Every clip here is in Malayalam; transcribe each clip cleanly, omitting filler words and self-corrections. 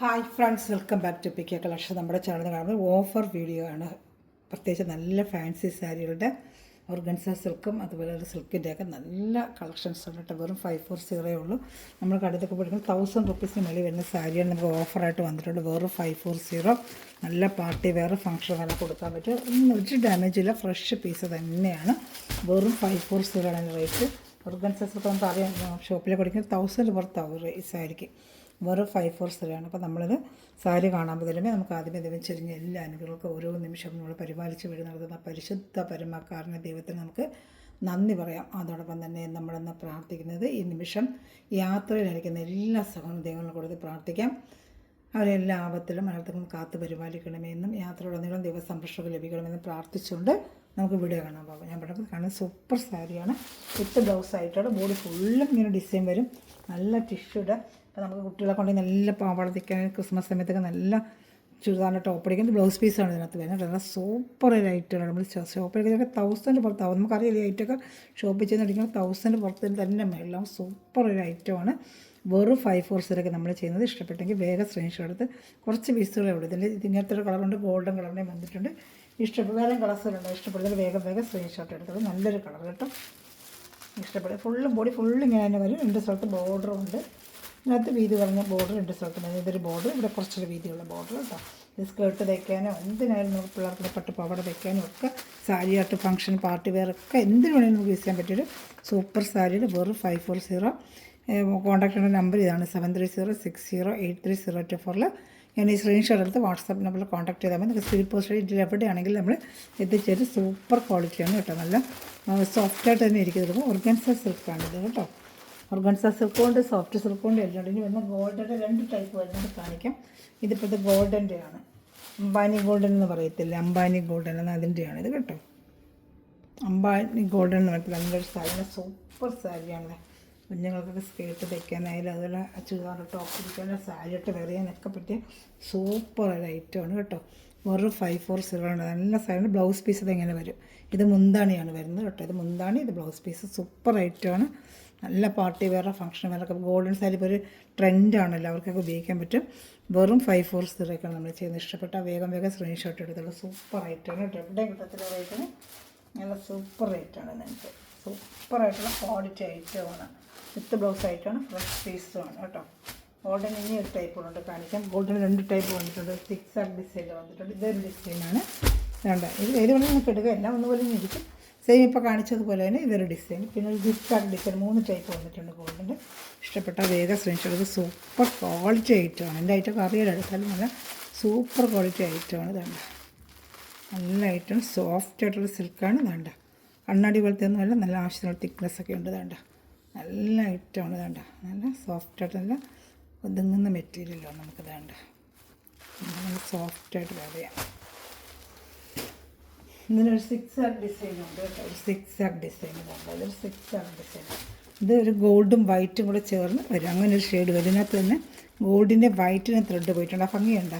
Hi friends, welcome back to PK collection. നമ്മുടെ ചാനൽ കാണുന്നത് ഓഫർ വീഡിയോ ആണ്. പ്രത്യേകിച്ച് നല്ല ഫാൻസി സാരികളുടെ ഓർഗൻസ സിൽക്കും അതുപോലെ സിൽക്കിൻ്റെയൊക്കെ നല്ല കളക്ഷൻസ് ഉണ്ട്. വെറും 540 ഉള്ളൂ. നമ്മൾ കടയിലൊക്കെ പഠിക്കുന്നത് 1000 റുപ്പീസിന് മേളിൽ വരുന്ന സാരിയാണ് നമുക്ക് ഓഫറായിട്ട് വന്നിട്ടുണ്ട്. വെറും 540. നല്ല പാർട്ടി വെയർ ഫംഗ്ഷൻ വേണം കൊടുക്കാൻ പറ്റും. ഒരു ഡാമേജ് ഇല്ല, ഫ്രഷ് പീസ് തന്നെയാണ്. വെറും 540 ആണ് റേറ്റ്. ഓർഗൻസ സിൽക്ക് നമുക്ക് അറിയാം, ഷോപ്പിൽ പഠിക്കുന്നത് 1000 പുറത്താവും ഈ സാരിക്ക്. വെറും 540 ആണ്. അപ്പോൾ നമ്മളിത് സാരി കാണാൻ തരുമ്പോൾ നമുക്ക് ആദ്യമേ ദൈവം ചെരിഞ്ഞ എല്ലാ അനുഗ്രഹങ്ങൾക്കും ഓരോ നിമിഷവും നമ്മൾ പരിപാലിച്ച് വഴി നടത്തുന്ന പരിശുദ്ധ പരമക്കാരനെ ദൈവത്തിന് നമുക്ക് നന്ദി പറയാം. അതോടൊപ്പം തന്നെ നമ്മളെന്ന് പ്രാർത്ഥിക്കുന്നത് ഈ നിമിഷം യാത്രയിലായിരിക്കുന്ന എല്ലാ സഹോദരങ്ങളും കൊടുത്ത് പ്രാർത്ഥിക്കാം. അവരെല്ലാ ആപത്തിലും അനർത്ഥങ്ങളും കാത്തു പരിപാലിക്കണമെന്നും യാത്രയുടനീളം ദൈവസംരക്ഷണം ലഭിക്കണമെന്നും പ്രാർത്ഥിച്ചുകൊണ്ട് നമുക്ക് വീഡിയോ കാണാൻ പോകാം. ഞാൻ പറഞ്ഞത് കാണുന്നത് സൂപ്പർ സാരിയാണ്. വിത്ത് ബ്ലൗസായിട്ടാണ്. ബോഡി ഫുള്ളും ഇങ്ങനെ ഡിസൈൻ വരും. നല്ല ടിഷ്യൂടെ. അപ്പോൾ നമുക്ക് കുട്ടികളെ കൊണ്ട് നല്ല പാവാട തയ്ക്കാൻ ക്രിസ്മസ് സമയത്തൊക്കെ നല്ല ചുരിദാറിൻ്റെ ടോപ്പ് അടിക്കുന്നത് ബ്ലൗസ് പീസാണ് ഇതിനകത്ത് വരുന്നത്. നല്ല സൂപ്പർ ഒരു ഐറ്റമാണ്. നമ്മൾ ഷോപ്പിലൊക്കെ 1000 പുറത്താവും. നമുക്കറിയാം ഈ ഐറ്റമൊക്കെ ഷോപ്പിൽ ചെന്ന് അടിക്കുമ്പോൾ 1000 പുറത്ത് തന്നെ മേളിലാവും. സൂപ്പർ ഒരു ഐറ്റമാണ്. വെറും 540 നമ്മൾ ചെയ്യുന്നത്. ഇഷ്ടപ്പെട്ടെങ്കിൽ വേഗം സ്ക്രീൻഷോട്ട് എടുത്ത് കുറച്ച് പീസുകളെ ഉള്ളൂ. ഇതിൻ്റെ ഇങ്ങനത്തെ ഒരു കളറുണ്ട്, ഗോൾഡൻ കളറിനെ വന്നിട്ടുണ്ട്. വേറെ കളേഴ്സുകളുണ്ട്. ഇഷ്ടപ്പെടുന്നത് വേഗം സ്ക്രീൻഷോട്ട് എടുത്തത്. നല്ലൊരു കളർ കേട്ടോ. ഇഷ്ടപ്പെടുക ഫുള്ളും ബോഡി ഫുള്ളും ഇങ്ങനെ തന്നെ വരും. 2 സ്ഥലത്ത് ബോർഡറും ഉണ്ട്. ഇതിനകത്ത് വീതി പറഞ്ഞ ബോർഡർ 2 സ്ഥലത്ത് മതി. ഇതൊരു ബോർഡർ, ഇവിടെ കുറച്ചൊരു വീതിയുള്ള ബോർഡർ കേട്ടോ. ഇത് സ്കേർട്ട് തയ്ക്കാനോ എന്തിനായാലും നമുക്ക് പിള്ളേർക്ക് പട്ടുപാവാട തയ്ക്കാനും ഒക്കെ സാരിയായിട്ട് ഫംഗ്ഷൻ പാർട്ടി വെയർ ഒക്കെ എന്തിനു വേണമെങ്കിലും നമുക്ക് യൂസ് ചെയ്യാൻ പറ്റിയൊരു സൂപ്പർ സാരിയിൽ വെറും 540. കോൺടാക്ട് നമ്പർ ഇതാണ് 7306083024. ഞാൻ ഈ സ്ക്രീൻഷോട്ട് എടുത്ത് വാട്സാപ്പ് നമ്പറിൽ കോൺടാക്ട് ചെയ്താൽ മതി. നമുക്ക് സ്പീഡ് പോസ്റ്റ് ഇതിൽ എവിടെയാണെങ്കിലും നമ്മൾ എത്തിച്ചേരും. സൂപ്പർ ക്വാളിറ്റിയാണ് കേട്ടോ. നല്ല സോഫ്റ്റായിട്ട് തന്നെ ഇരിക്കുന്നത്. ഓർഗൻസ സിൽക്കാണ് ഇത് കേട്ടോ. ഓർഗൻസ സിൽക്കുകൊണ്ട് സോഫ്റ്റ് സിൽക്കുകൊണ്ട് എല്ലാം ഉണ്ട്. ഇനി വന്ന ഗോൾഡിൻ്റെ 2 ടൈപ്പ് വരുന്നത് കാണിക്കാം. ഇതിപ്പോഴത്തെ ഗോൾഡൻ്റെ ആണ്. അംബാനി ഗോൾഡൻ എന്ന് പറയത്തില്ല, അംബാനി ഗോൾഡൻ എന്ന് അതിൻ്റെയാണ് ഇത് കേട്ടോ. അംബാനി ഗോൾഡൻ എന്ന് പറഞ്ഞാൽ നല്ലൊരു സാരിയാണ്. സൂപ്പർ സാരിയാണ്. കുഞ്ഞുങ്ങൾക്കൊക്കെ സ്കേർട്ട് തയ്ക്കാനായാലും അതുപോലെ ചുരിദാർ ടോപ്പ് ഇരിക്കാനും സാരിയിട്ട് വെയർ ചെയ്യാനൊക്കെ പറ്റിയ സൂപ്പർ ഒരു ഐറ്റമാണ് കേട്ടോ. വെറും 540 ആണ്. നല്ല സാരിയാണ്. ബ്ലൗസ് പീസ് ഇതെങ്ങനെ വരും. ഇത് മുന്താണിയാണ് വരുന്നത് കേട്ടോ. ഇത് മുന്താണി, ഇത് ബ്ലൗസ് പീസ്. സൂപ്പർ ഐറ്റമാണ്. നല്ല പാർട്ടി വെയർ ഫംഗ്ഷൻ വെയറൊക്കെ ഗോൾഡൻ സാരി ഇപ്പോൾ ഒരു ട്രെൻഡാണല്ലോ, അവർക്കൊക്കെ ഉപയോഗിക്കാൻ പറ്റും. വെറും 540 നമ്മൾ ചെയ്യുന്നത്. ഇഷ്ടപ്പെട്ട വേഗം സ്ക്രീൻഷോട്ട് എടുത്തുള്ളൂ. സൂപ്പർ ഐറ്റമാണ് കേട്ടോ. എവിടെയും കിട്ടത്തില്ല റേറ്റിന്. നല്ല സൂപ്പർ റേറ്റാണ്. നിങ്ങൾക്ക് സൂപ്പറായിട്ടുള്ള ക്വാളിറ്റി ഐറ്റമാണ്. വിത്ത് ബ്ലൗസ് ആയിട്ടാണ്. ഫ്രഷ് പീസുമാണ് കേട്ടോ. ഗോൾഡൻ ഇനി ഒരു ടൈപ്പുകളുണ്ട് കാണിക്കാം. ഗോൾഡൻ 2 ടൈപ്പ് വന്നിട്ടുണ്ട്. 6 ഡിസൈൻ വന്നിട്ടുണ്ട്. ഇതൊരു ഡിസൈനാണ്. വേണ്ട ഇത് ഏത് വേണമെങ്കിൽ നമുക്ക് എടുക്കുക. എല്ലാം ഒന്നുപോലെ ഇരിക്കും. സെയിം ഇപ്പോൾ കാണിച്ചതുപോലെ തന്നെ ഇതൊരു ഡിസൈൻ. പിന്നെ ഒരു ജിക്സാഗ് ഡിസൈൻ 3 ടൈപ്പ് വന്നിട്ടുണ്ട് ഗോൾഡിൻ്റെ. ഇഷ്ടപ്പെട്ട വേഗം സ്ക്രീൻഷോട്ട് എടുത്ത്. സൂപ്പർ ക്വാളിറ്റി ഐറ്റമാണ്. എൻ്റെ ഐറ്റം അറിയാൻ എടുത്താലും നല്ല സൂപ്പർ ക്വാളിറ്റി ഐറ്റമാണ്. വേണ്ട നല്ല ഐറ്റം. സോഫ്റ്റ് ആയിട്ടുള്ള സിൽക്കാണ്. വേണ്ട കണ്ണാടി പോലത്തെ ഒന്നുമല്ല. നല്ല ആവശ്യത്തിനുള്ള തിക്നെസ്സൊക്കെ ഉണ്ട്. വേണ്ട നല്ല ഐറ്റമാണ്. വേണ്ട നല്ല സോഫ്റ്റായിട്ട് നല്ല ഒതുങ്ങുന്ന മെറ്റീരിയലാണ് നമുക്ക്. വേണ്ട നല്ല സോഫ്റ്റായിട്ട് പറയാം. ഇതിനൊരു 6 ഡിസൈൻ ഉണ്ട് കേട്ടോ. ഒരു 6 ഡിസൈൻ ഉണ്ട്. അതൊരു 6 ഡിസൈൻ. ഇത് ഒരു ഗോൾഡും വൈറ്റും കൂടെ ചേർന്ന് വരും. അങ്ങനെ ഒരു ഷെയ്ഡ് വരും. ഇതിനകത്ത് തന്നെ ഗോൾഡിൻ്റെ വൈറ്റിന് ത്രെഡ് പോയിട്ടുണ്ട്. ആ ഭംഗിയുണ്ട്.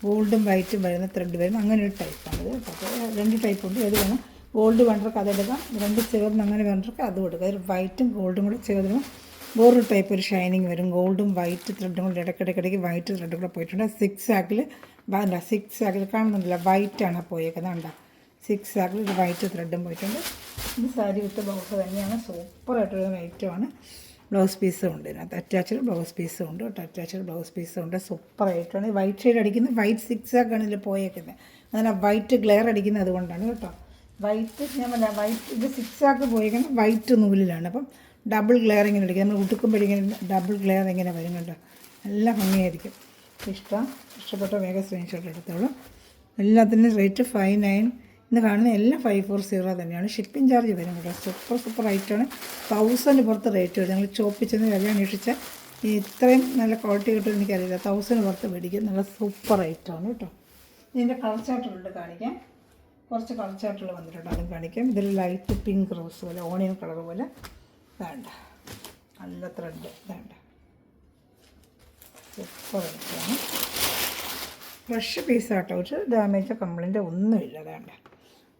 ഗോൾഡും വൈറ്റും വരുന്ന ത്രെഡ് വരുന്ന അങ്ങനെ ഒരു ടൈപ്പാണ് ഇത്. അപ്പോൾ 2 ടൈപ്പ് ഉണ്ട്. ഏത് വേണം. ഗോൾഡ് വേണ്ടവർക്ക് അതെടുക്കാം. 2 ചേർന്ന് അങ്ങനെ വേണ്ടവർക്ക് അതും എടുക്കാം. ഒരു വൈറ്റും ഗോൾഡും കൂടെ ചേർന്ന് വേറൊരു ടൈപ്പ് ഒരു ഷൈനിങ് വരും. ഗോൾഡും വൈറ്റ് ത്രെഡും കൂടെ ഇടയ്ക്കിടയ്ക്ക് വൈറ്റ് ത്രെഡും കൂടെ പോയിട്ടുണ്ട്. 6 ആക്കിൽ കാണുന്നുണ്ടല്ല, വൈറ്റാണ് പോയേക്കുന്നത്. ഉണ്ടോ 6 ആക്കിൽ ഒരു വൈറ്റ് ത്രെഡും പോയിട്ടുണ്ട്. ഇത് സാരി വിത്ത് ബ്ലൗസ് തന്നെയാണ്. സൂപ്പറായിട്ടുള്ള ഐറ്റമാണ്. ബ്ലൗസ് പീസും ഉണ്ട് ഇതിനകത്ത്. അറ്റാച്ച്ഡ് ബ്ലൗസ് പീസും ഉണ്ട് കേട്ടോ. അറ്റാച്ച്ഡ് ബ്ലൗസ് പീസും ഉണ്ട്. സൂപ്പർ ഐറ്റമാണ്. വൈറ്റ് ഷെയ്ഡ് അടിക്കുന്നത് വൈറ്റ് 6 ആക്കാണ് ഇതിൽ പോയേക്കുന്നത്. അങ്ങനെ വൈറ്റ് ഗ്ലെയർ അടിക്കുന്നത് അതുകൊണ്ടാണ് കേട്ടോ. വൈറ്റ് ഞാൻ പറഞ്ഞാൽ വൈറ്റ് ഇത് 6 ആക്ക് പോയിരിക്കുന്നത് വൈറ്റ് നൂലിലാണ്. അപ്പം ഡബിൾ ഗ്ലെയർ ഇങ്ങനെ അടിക്കും. നമ്മൾ ഉടുക്കുമ്പോഴിങ്ങനെ ഡബിൾ ഗ്ലെയർ ഇങ്ങനെ വരും കേട്ടോ. നല്ല ഭംഗിയായിരിക്കും. ഇഷ്ടപ്പെട്ട വേഗം സ്ക്രീൻഷോട്ട് എടുത്തോളൂ. എല്ലാത്തിനും റേറ്റ് 59. ഇന്ന് കാണുന്ന എല്ലാം 540 തന്നെയാണ്. ഷിപ്പിംഗ് ചാർജ് വരും കേട്ടോ. സൂപ്പർ ഐറ്റമാണ്. 1000 പുറത്ത് റേറ്റ് വരും. നിങ്ങൾ ചോപ്പിച്ചെന്ന് വില അന്വേഷിച്ചാൽ ഇത്രയും നല്ല ക്വാളിറ്റി കിട്ടുമെന്ന് എനിക്കറിയില്ല. 1000 പുറത്ത് മേടിക്കും. നല്ല സൂപ്പർ ഐറ്റമാണ് കേട്ടോ. ഇതിൻ്റെ കളർ ചാർട്ടുകളുണ്ട് കാണിക്കാം. കുറച്ച് കളർ ചാർട്ടുകൾ വന്നിട്ടുണ്ട്, അതും കാണിക്കാം. ഇതിൽ ലൈറ്റ് പിങ്ക് റോസ് പോലെ ഓണിയൻ കളർ പോലെ. വേണ്ട നല്ല ത്രെഡ്. വേണ്ട സൂപ്പർ ഐറ്റമാണ്. ഫ്രഷ് പീസാട്ടോ. ഒരു ഡാമേജോ കംപ്ലൈൻറ്റോ ഒന്നുമില്ല. വേണ്ട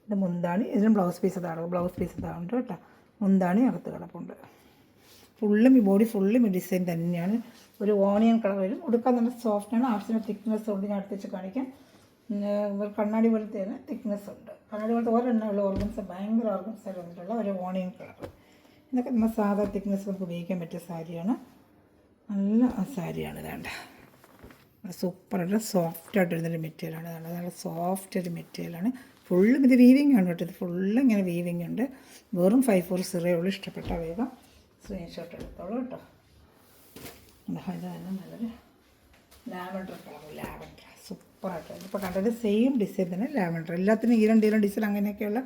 ഇത് മുന്താണി. ഇതിനും ബ്ലൗസ് പീസ് ഇതാവുണ്ട് കേട്ടോ. മുന്താണി അകത്ത് കിടപ്പുണ്ട്. ഫുള്ളും ഈ ബോഡി ഫുള്ളും ഈ ഡിസൈൻ തന്നെയാണ്. ഒരു ഓണിയൻ കളർ വരും. ഉടുക്കാൻ നല്ല സോഫ്റ്റാണ്, ആവശ്യത്തിന് തിക്നെസ് ഉണ്ട്. ഞാൻ അടുത്ത് വെച്ച് കാണിക്കാം. കണ്ണാടി പോലത്തെ തന്നെ തിക്നെസ് ഉണ്ട്. കണ്ണാടി പോലത്തെ ഒരെണ്ണമുള്ള ഓർഗൻസ്, ഭയങ്കര ഓർഗൻസായിട്ട് വന്നിട്ടുള്ള ഒരു ഓണിയൻ കളർ. ഇതൊക്കെ നമ്മൾ സാധാ തിക്നെസ് നമുക്ക് ഉപയോഗിക്കാൻ പറ്റിയ സാരിയാണ്. നല്ല സാരിയാണ്. ഇതാണ്ട് സൂപ്പറായിട്ട് സോഫ്റ്റായിട്ട് വരുന്നൊരു മെറ്റീരിയലാണ്. ഇതാണ് നല്ല സോഫ്റ്റ് ഒരു മെറ്റീരിയലാണ്. ഫുള്ളും ഇത് വീവിങ് ആണ് കേട്ടോ. ഇത് ഫുള്ളും ഇങ്ങനെ വീവിങ് ഉണ്ട്. വെറും 540 ഉള്ളൂ. ഇഷ്ടപ്പെട്ട വേഗം സ്ക്രീൻഷോട്ട് എടുത്തോളൂ കേട്ടോ. ഇത് തന്നെ നല്ലൊരു ലാവൻഡർ കളർ. ലാവൻഡർ സൂപ്പറായിട്ട്. ഇപ്പോൾ കണ്ടത് സെയിം ഡിസൈൻ തന്നെ ലാവൻഡർ. എല്ലാത്തിനും ഈ രണ്ട് ഡിസൈൻ അങ്ങനെയൊക്കെയുള്ള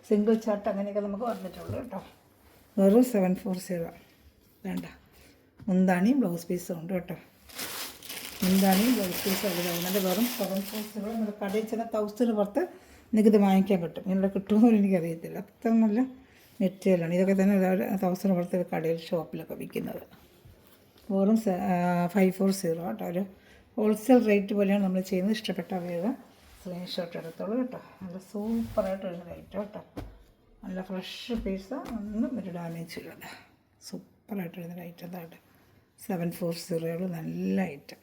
സിംഗിൾ ചാർട്ട് അങ്ങനെയൊക്കെ നമുക്ക് വന്നിട്ടുള്ളൂ കേട്ടോ. വെറും 740. വേണ്ട മുന്താണിയും ബ്ലൗസ് പീസും ഉണ്ട് കേട്ടോ. മുന്താണിയും ബ്ലൗസ് പീസും അത് വരുന്നത് വെറും 740. നമ്മൾ കടയിൽ ചെന്ന 1000 പുറത്ത് നിങ്ങൾക്കിത് വാങ്ങിക്കാൻ കിട്ടും. ഇവിടെ കിട്ടുമോ എനിക്കറിയത്തില്ല. അത്ര നല്ല മെറ്റീരിയലാണ്. ഇതൊക്കെ തന്നെ 1000 പുറത്ത് കടയിൽ ഷോപ്പിലൊക്കെ വിൽക്കുന്നത്. വെറും 540 കേട്ടോ. ഒരു ഹോൾസെയിൽ റേറ്റ് പോലെയാണ് നമ്മൾ ചെയ്യുന്നത്. ഇഷ്ടപ്പെട്ട വേഗം സ്ക്രീൻഷോട്ട് എടുത്തോളൂ കേട്ടോ. നല്ല സൂപ്പറായിട്ട് വരുന്ന റേറ്റ് കേട്ടോ. നല്ല ഫ്രഷ് പീസ്, ഒന്നും ഒരു ഡാമേജ് ഇല്ല. സൂപ്പറായിട്ട് വരുന്ന റേറ്റ് അതാണ് 740. നല്ല ഐറ്റം.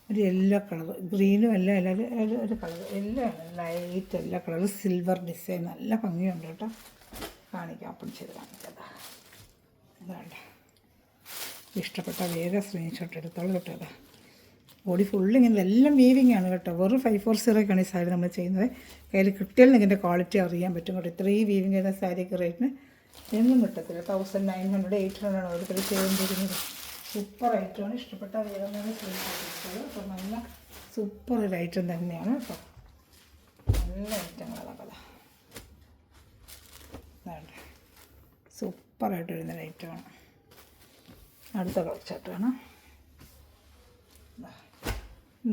ഒരു യെല്ലോ കളർ, ഗ്രീനും എല്ലാം എല്ലാവരും ഒരു കളർ എല്ലാം ലൈറ്റ് എല്ലാ കളറും സിൽവർ ഡിസൈൻ. നല്ല ഭംഗിയുണ്ട് കേട്ടോ. കാണിക്കാം, ഓപ്പൺ ചെയ്ത് കാണിക്കാം. ഇതാണ്ട് ഇഷ്ടപ്പെട്ട വേഗം സ്ക്രീൻഷോട്ട് എടുത്തോളൂ കേട്ടോ. അതാ ബോഡി ഫുള്ള് ഇങ്ങനെ എല്ലാം വീവിങ് ആണ് കേട്ടോ. വെറും 540 ഈ സാരി നമ്മൾ ചെയ്യുന്നത്. കയ്യിൽ കിട്ടിയാൽ ഇതിൻ്റെ ക്വാളിറ്റി അറിയാൻ പറ്റും കേട്ടോ. ഇത്രയും വീവിങ് ചെയ്യുന്ന സാരിക്ക് റേറ്റിന് എന്നും കിട്ടത്തില്ല. 1900 800 ഓരോരുത്തർ ചെയ്തുകൊണ്ടിരിക്കുന്നത്. സൂപ്പർ ഐറ്റമാണ്. ഇഷ്ടപ്പെട്ട വേഗം തന്നെ സ്ക്രീൻഷോട്ട് എടുത്തോളൂ. അപ്പോൾ നല്ല സൂപ്പർ ഒരു ഐറ്റം തന്നെയാണ് കേട്ടോ. നല്ല ഐറ്റങ്ങളാണ്. അതാണ്ട് സൂപ്പറായിട്ട് വരുന്ന ഐറ്റമാണ്. അടുത്ത കളച്ചാട്ടാണ്.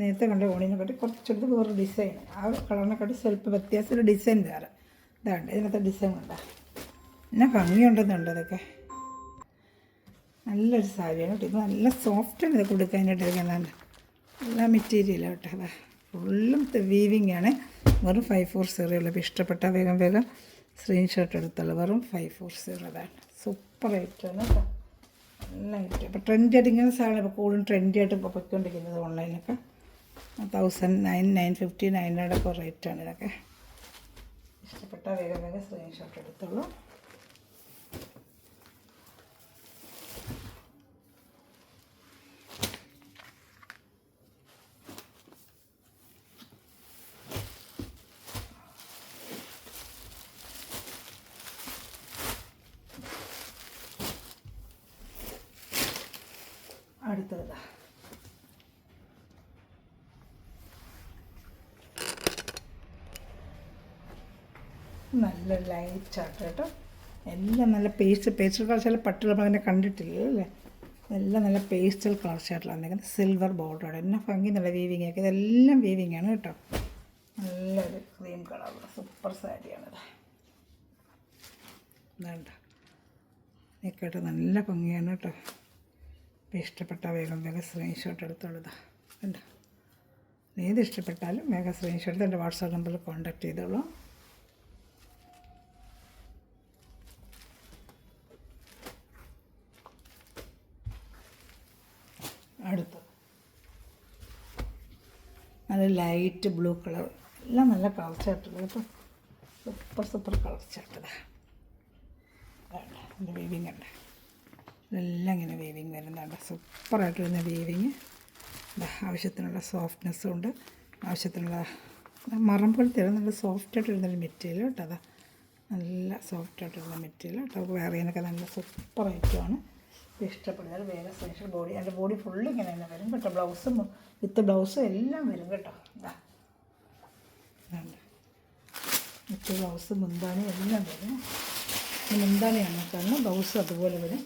നേരത്തെ കണ്ട ഓണിനെക്കാട്ടി കുറച്ചെടുത്ത് വേറൊരു ഡിസൈൻ. ആ കളറിനെക്കാട്ടി സ്വല്പം വ്യത്യാസമുള്ള ഡിസൈൻ വേറെ. ഇതാണ്ട് ഇതിനകത്തെ ഡിസൈൻ കണ്ട എന്നാ ഭംഗിയുണ്ടെന്നുണ്ട്. അതൊക്കെ നല്ലൊരു സാരിയാണ് കേട്ടോ. ഇത് നല്ല സോഫ്റ്റാണ് ഇത് കൊടുക്കാനായിട്ട്. ഇരിക്കുന്നത് നല്ല മെറ്റീരിയൽ കേട്ടോ. അതാ ഫുള്ളും വീവിങ് ആണ്. വെറും 540 ഉള്ളൂ. അപ്പോൾ ഇഷ്ടപ്പെട്ട വേഗം വേഗം സ്ക്രീൻഷോട്ട് എടുത്തുള്ളൂ. വെറും 540. അതാണ് സൂപ്പർ ഐറ്റമാണ് കേട്ടോ. നല്ല ഐറ്റം. ഇപ്പോൾ ട്രെൻഡായിട്ട് ഇങ്ങനെ സാധനം ഇപ്പോൾ കൂടുതലും ട്രെൻഡിയായിട്ട് ഇപ്പോൾ പൊയ്ക്കൊണ്ടിരിക്കുന്നത് ഓൺലൈനിലൊക്കെ. 950 900 റേറ്റാണ് ഇതൊക്കെ. ഇഷ്ടപ്പെട്ട വേഗം വേഗം സ്ക്രീൻഷോട്ട് എടുത്തോളൂ. അടുത്തത് നല്ല ലൈറ്റ് ചാർട്ട് കേട്ടോ. എല്ലാം നല്ല പേസ്റ്റൽ കളർ ചില പട്ടുകൾ നമ്മൾ അങ്ങനെ കണ്ടിട്ടില്ലല്ലോ അല്ലേ. എല്ലാം നല്ല പേസ്റ്റൽ കളർ ചാർട്ടിലാണ് വന്നിരിക്കുന്നത്. സിൽവർ ബോർഡറാണ്. എന്നെ ഭംഗി നല്ല വീവിങ് ആക്കി. ഇതെല്ലാം വീവിങ് ആണ് കേട്ടോ. നല്ലൊരു ക്രീം കളർ സൂപ്പർ സാരിയാണിത്. വേണ്ട കേട്ടോ. നല്ല ഭംഗിയാണ് കേട്ടോ. ഇഷ്ടപ്പെട്ട വേഗം വേഗം സ്ക്രീൻഷോട്ട് എടുത്തോളൂ. കണ്ടോ. ഏത് ഇഷ്ടപ്പെട്ടാലും വേഗം സ്ക്രീൻഷോട്ട് എടുത്ത് എൻ്റെ വാട്സാപ്പ് നമ്പറിൽ കോൺടാക്ട് ചെയ്തോളൂ. അടുത്ത് നല്ല ലൈറ്റ് ബ്ലൂ കളർ. എല്ലാം നല്ല കളർ ചാർട്ടുകൾ കേട്ടോ. സൂപ്പർ കളർ ചാർട്ടതാ. എൻ്റെ വീവിങ് ഉണ്ട്. ഇതെല്ലാം ഇങ്ങനെ വീവിങ് വരുന്നുണ്ട്. സൂപ്പറായിട്ട് വരുന്ന വീവിങ്. ആവശ്യത്തിനുള്ള സോഫ്റ്റ്നെസ്സും ഉണ്ട്. ആവശ്യത്തിനുള്ള മറം പോലത്തെ നല്ല സോഫ്റ്റായിട്ട് വരുന്നൊരു മെറ്റീരിയൽ കേട്ടോ. അതാ നല്ല സോഫ്റ്റായിട്ട് വരുന്ന മെറ്റീരിയൽ കേട്ടോ. വേറെയൊക്കെ നല്ല സൂപ്പർ ഐറ്റമാണ്. ഇഷ്ടപ്പെടുന്നത് വേഗം സ്പെഷ്യൽ ബോഡി. എൻ്റെ ബോഡി ഫുള്ള് ഇങ്ങനെ തന്നെ വരും കേട്ടോ. ബ്ലൗസും വിത്ത് ബ്ലൗസും എല്ലാം വരും കേട്ടോ. ഇതാ വിത്ത് ബ്ലൗസ് മുന്താണി എല്ലാം വരും. മുന്താണിയാണ് കാരണം ബ്ലൗസും അതുപോലെ വരും.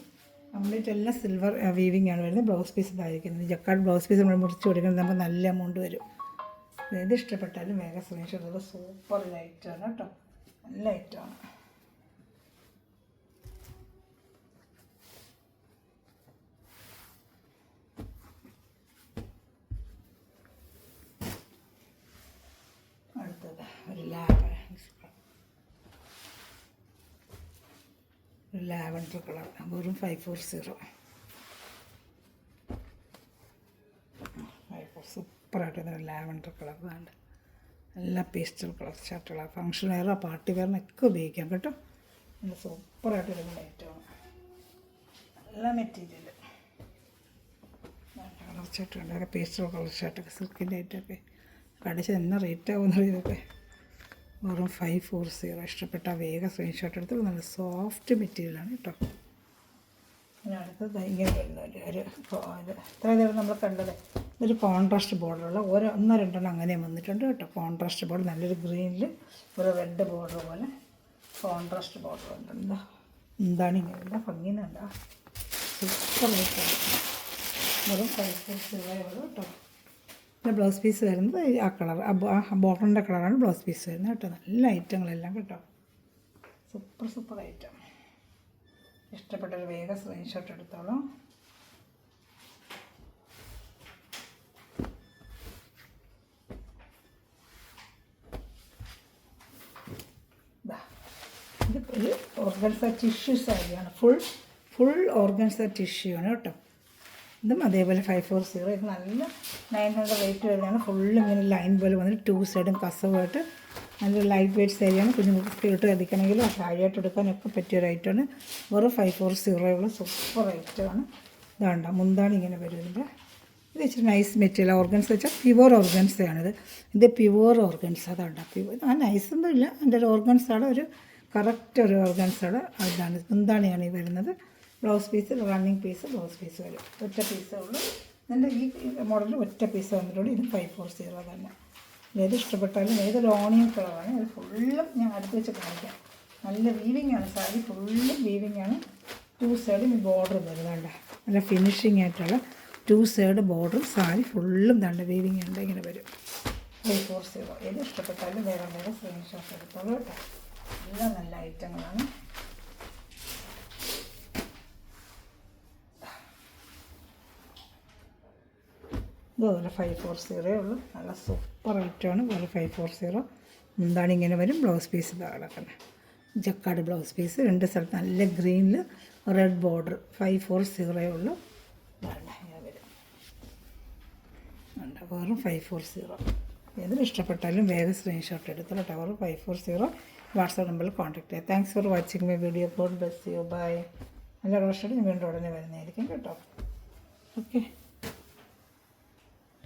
കംപ്ലീറ്റ് എല്ലാം സിൽവർ വീവിങ് ആണ് വരുന്നത്. ബ്ലൗസ് പീസ് ഇതായിരിക്കുന്നത്. ജക്കാർഡ് ബ്ലൗസ് പീസ് നമ്മൾ മുറിച്ച് കൊടുക്കുന്നത് നമുക്ക് നല്ല എമൗണ്ട് വരും. ഏത് ഇഷ്ടപ്പെട്ടാലും വേഗം സ്ക്രീൻഷോട്ട്. സൂപ്പർ ലൈറ്റാണ് കേട്ടോ. നല്ല ഐറ്റമാണ്. അടുത്തത് ഒരു ലാബ് ലാവൻഡർ കളർ വെറും 540. സൂപ്പറായിട്ട് വരുന്ന ലാവൻഡർ കളർ വേണ്ട നല്ല പേസ്റ്റൽ കളർ ഷർട്ടുകളാണ്. ഫങ്ഷൻ വെയറോ പാർട്ടി വെയറിനൊക്കെ ഉപയോഗിക്കാം കേട്ടോ. നല്ല സൂപ്പറായിട്ട് വരുന്ന ഐറ്റമാണ്. നല്ല മെറ്റീരിയൽ കളർ ഷർട്ടുണ്ട്. അതൊക്കെ പേസ്റ്റൽ കളർ ഷർട്ടൊക്കെ സിൽക്കിൻ്റെ ഐറ്റമൊക്കെ കടിച്ച് എന്നാ റേറ്റ് ആവുന്ന ഇതൊക്കെ വെറും 540. ഇഷ്ടപ്പെട്ട വേഗം സ്ക്രീൻഷോട്ട് എടുത്ത് നല്ല സോഫ്റ്റ് മെറ്റീരിയലാണ് കേട്ടോ. പിന്നെ അടുത്തത് ഇങ്ങനെ വരുന്ന ഒരു ഇത്ര നേരം നമ്മൾ കണ്ടത് ഇതൊരു കോൺട്രാസ്റ്റ് ബോർഡറുള്ള ഒന്നോ രണ്ടെണ്ണം അങ്ങനെ വന്നിട്ടുണ്ട് കേട്ടോ. കോൺട്രാസ്റ്റ് ബോർഡർ നല്ലൊരു ഗ്രീനിൽ ഒരു റെഡ് ബോർഡർ പോലെ കോൺട്രാസ്റ്റ് ബോർഡർ ഉണ്ടല്ലോ. എന്താണ് ഇങ്ങനെ എന്താ ഭംഗിന്നുണ്ടോ, സൂപ്പർ ആയിട്ടാണ്. വെറും 540 കേട്ടോ. പിന്നെ ബ്ലൗസ് പീസ് വരുന്നത് ആ കളർ ആ ബോർഡറിൻ്റെ കളറാണ് ബ്ലൗസ് പീസ് വരുന്നത് കേട്ടോ. നല്ല ഐറ്റങ്ങളെല്ലാം കേട്ടോ. Super item. ഇഷ്ടപ്പെട്ടൊരു വേഗം സ്ക്രീൻഷോട്ട് എടുത്തോളൂ. ഒരു ഓർഗൻസ ടിഷ്യൂ സാരിയാണ്. ഫുൾ ഓർഗൻസ ടിഷ്യൂ ആണ് കേട്ടോ. ഇതും അതേപോലെ 540. ഇത് നല്ല 900 റേറ്റ് വരുന്നതാണ്. ഫുള്ള് ഇങ്ങനെ ലൈൻ പോലെ വന്നിട്ട് 2 സൈഡും കസവായിട്ട് നല്ലൊരു ലൈറ്റ് വെയ്റ്റ് സാരിയാണ്. കുഞ്ഞുങ്ങൾക്ക് സ്കേർട്ട് അടിക്കണമെങ്കിലും സാരിയായിട്ട് എടുക്കാനൊക്കെ പറ്റിയൊരു ഐറ്റമാണ്. വെറും 540 സൂപ്പർ ഐറ്റമാണ്. ഇതാണ്ട മുന്താണി ഇങ്ങനെ വരുന്നത്. ഇത് ഇച്ചിരി നൈസ് മെറ്റീരിയൽ. ഓർഗൻസ് വെച്ചാൽ പ്യുവർ ഓർഗൻസയാണിത്. ഇത് പ്യുവർ ഓർഗൻസ്. അതാണ്ട പ്യുവർ നൈസൊന്നും ഇല്ല. എൻ്റെ ഒരു ഓർഗൻസാണ്, ഒരു കറക്റ്റ് ഒരു ഓർഗൻസാണ്. അതാണ് മുന്താണിയാണ് ഈ വരുന്നത്. Blouse piece running piece blouse piece വരും. ഒറ്റ പീസേ ഉള്ളൂ. എൻ്റെ ഈ മോഡലിൽ ഒറ്റ പീസ് വന്നിട്ടുള്ളൂ. ഇത് 540 തന്നെ. ഏത് ഇഷ്ടപ്പെട്ടാലും ഏതൊരു ഓണിയൻ കളറാണ്. അത് ഫുള്ളും ഞാൻ അടുത്ത് വെച്ച് കാണിക്കാം. നല്ല വീവിങ് ആണ് സാരി. ഫുള്ളും വീവിങ് ആണ്. 2 സൈഡും ഈ ബോർഡർ വരുന്നുണ്ട്. നല്ല ഫിനിഷിങ് ആയിട്ടുള്ള 2 സൈഡ് ബോർഡർ സാരി ഫുള്ളും തണ്ട് വീവിങ് ഉണ്ട്. ഇങ്ങനെ വരും. 540. ഏത് ഇഷ്ടപ്പെട്ടാലും വേറെ സ്ക്രീൻഷോട്ട് എടുത്തോളൂ കേട്ടോ. എല്ലാം നല്ല ഐറ്റങ്ങളാണ്. ഇതുപോലെ 540 ഉള്ളൂ. നല്ല സൂപ്പർ ഐറ്റമാണ്. പോലെ 540. എന്താണ് ഇങ്ങനെ വരും. ബ്ലൗസ് പീസ് കിടക്കുന്നത് ജക്കാർഡ് ബ്ലൗസ് പീസ്. 2 സ്ഥലത്ത് നല്ല ഗ്രീനിൽ റെഡ് ബോർഡർ. 540 ഉള്ളൂ. ഇങ്ങനെ വരും. വെറും 540. ഏതിലും ഇഷ്ടപ്പെട്ടാലും വേഗം സ്ക്രീൻഷോട്ട് എടുത്തോളൂ കേട്ടോ. വെറും 540. വാട്സാപ്പ് നമ്പറിൽ കോൺടാക്ട് ചെയ്യാം. Thanks for watching my video. God bless you. Bye. നല്ല റോഷോട് ഞാൻ വീണ്ടും ഉടനെ വരുന്നതായിരിക്കും കേട്ടോ. ഓക്കെ.